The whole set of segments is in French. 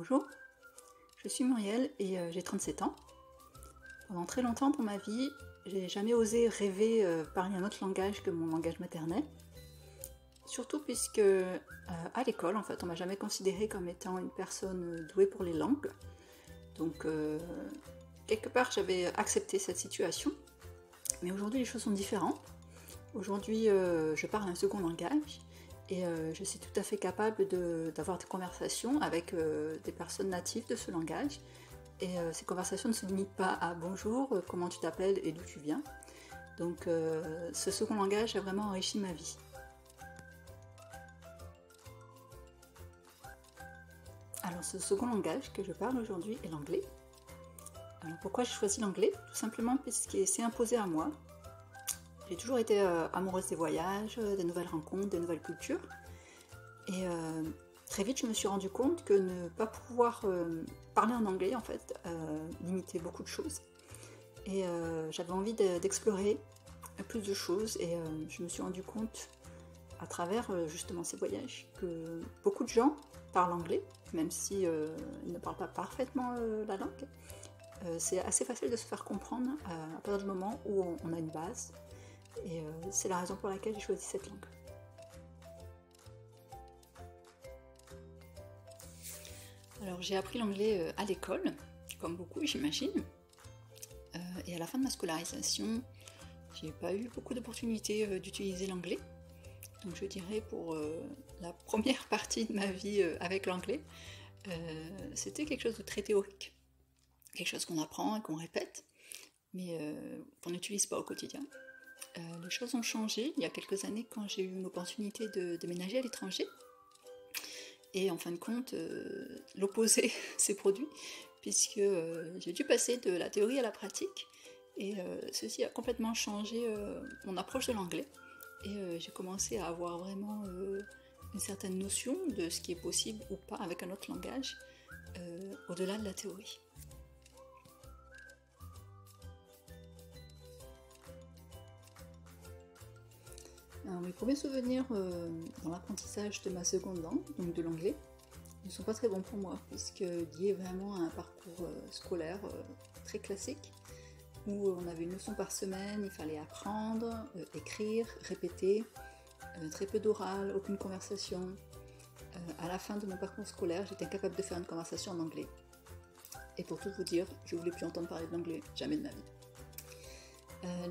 Bonjour, je suis Muriel et j'ai 37 ans. Pendant très longtemps dans ma vie, j'ai jamais osé rêver parler un autre langage que mon langage maternel. Surtout puisque à l'école, en fait, on m'a jamais considérée comme étant une personne douée pour les langues. Donc, quelque part, j'avais accepté cette situation. Mais aujourd'hui, les choses sont différentes. Aujourd'hui, je parle un second langage et je suis tout à fait capable d'avoir des conversations avec des personnes natives de ce langage. Et ces conversations ne se limitent pas à bonjour, comment tu t'appelles et d'où tu viens. Donc ce second langage a vraiment enrichi ma vie. Alors ce second langage que je parle aujourd'hui est l'anglais. Alors pourquoi j'ai choisi l'anglais? Tout simplement parce qu'il s'est imposé à moi. J'ai toujours été amoureuse des voyages, des nouvelles rencontres, des nouvelles cultures. Et très vite, je me suis rendu compte que ne pas pouvoir parler en anglais, en fait, limitait beaucoup de choses. Et j'avais envie d'explorer plus de choses. Et je me suis rendu compte, à travers justement ces voyages, que beaucoup de gens parlent anglais, même si ils ne parlent pas parfaitement la langue. C'est assez facile de se faire comprendre à partir du moment où on a une base. Et c'est la raison pour laquelle j'ai choisi cette langue. Alors j'ai appris l'anglais à l'école, comme beaucoup j'imagine, et à la fin de ma scolarisation, j'ai pas eu beaucoup d'opportunités d'utiliser l'anglais. Donc je dirais pour la première partie de ma vie avec l'anglais, c'était quelque chose de très théorique, quelque chose qu'on apprend et qu'on répète, mais qu'on n'utilise pas au quotidien. Les choses ont changé il y a quelques années quand j'ai eu une opportunité de déménager à l'étranger. Et en fin de compte, l'opposé s'est produit, puisque j'ai dû passer de la théorie à la pratique, et ceci a complètement changé mon approche de l'anglais. Et j'ai commencé à avoir vraiment une certaine notion de ce qui est possible ou pas avec un autre langage, au-delà de la théorie. Alors, mes premiers souvenirs dans l'apprentissage de ma seconde langue, donc de l'anglais, ne sont pas très bons pour moi, puisque lié vraiment à un parcours scolaire très classique, où on avait une leçon par semaine, il fallait apprendre, écrire, répéter, très peu d'oral, aucune conversation. À la fin de mon parcours scolaire, j'étais incapable de faire une conversation en anglais. Et pour tout vous dire, je voulais plus entendre parler de l'anglais, jamais de ma vie.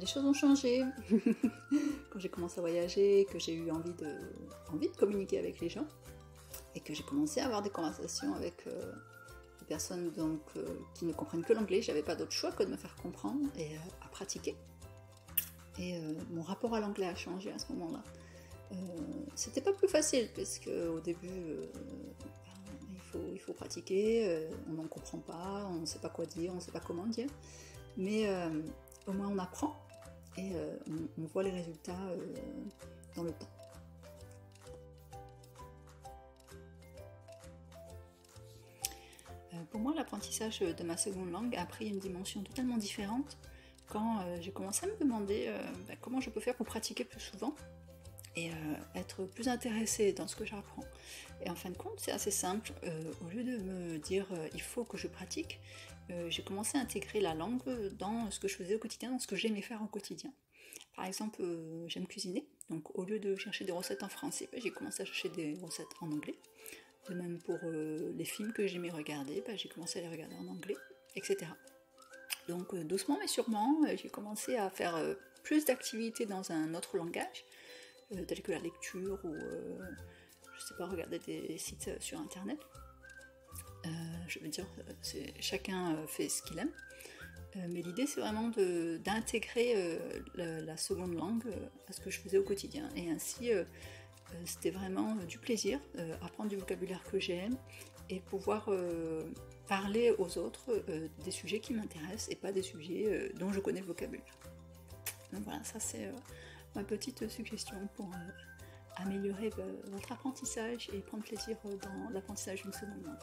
Les choses ont changé quand j'ai commencé à voyager, que j'ai eu envie de communiquer avec les gens et que j'ai commencé à avoir des conversations avec des personnes qui ne comprennent que l'anglais. J'avais pas d'autre choix que de me faire comprendre et à pratiquer. Et mon rapport à l'anglais a changé à ce moment-là. C'était pas plus facile parce qu'au début il faut pratiquer, on n'en comprend pas, on ne sait pas quoi dire, on ne sait pas comment dire, mais au moins on apprend et on voit les résultats dans le temps. Pour moi, l'apprentissage de ma seconde langue a pris une dimension totalement différente quand j'ai commencé à me demander comment je peux faire pour pratiquer plus souvent et être plus intéressée dans ce que j'apprends. Et en fin de compte, c'est assez simple. Au lieu de me dire il faut que je pratique, j'ai commencé à intégrer la langue dans ce que je faisais au quotidien, dans ce que j'aimais faire au quotidien. Par exemple, j'aime cuisiner, donc au lieu de chercher des recettes en français, j'ai commencé à chercher des recettes en anglais. De même pour les films que j'aimais regarder, j'ai commencé à les regarder en anglais, etc. Donc doucement mais sûrement, j'ai commencé à faire plus d'activités dans un autre langage, tels que la lecture ou, je sais pas, regarder des sites sur internet. Je veux dire, chacun fait ce qu'il aime. Mais l'idée c'est vraiment d'intégrer la seconde langue à ce que je faisais au quotidien. Et ainsi, c'était vraiment du plaisir, apprendre du vocabulaire que j'aime et pouvoir parler aux autres des sujets qui m'intéressent et pas des sujets dont je connais le vocabulaire. Donc voilà, ça c'est ma petite suggestion pour améliorer votre apprentissage et prendre plaisir dans l'apprentissage d'une seconde langue.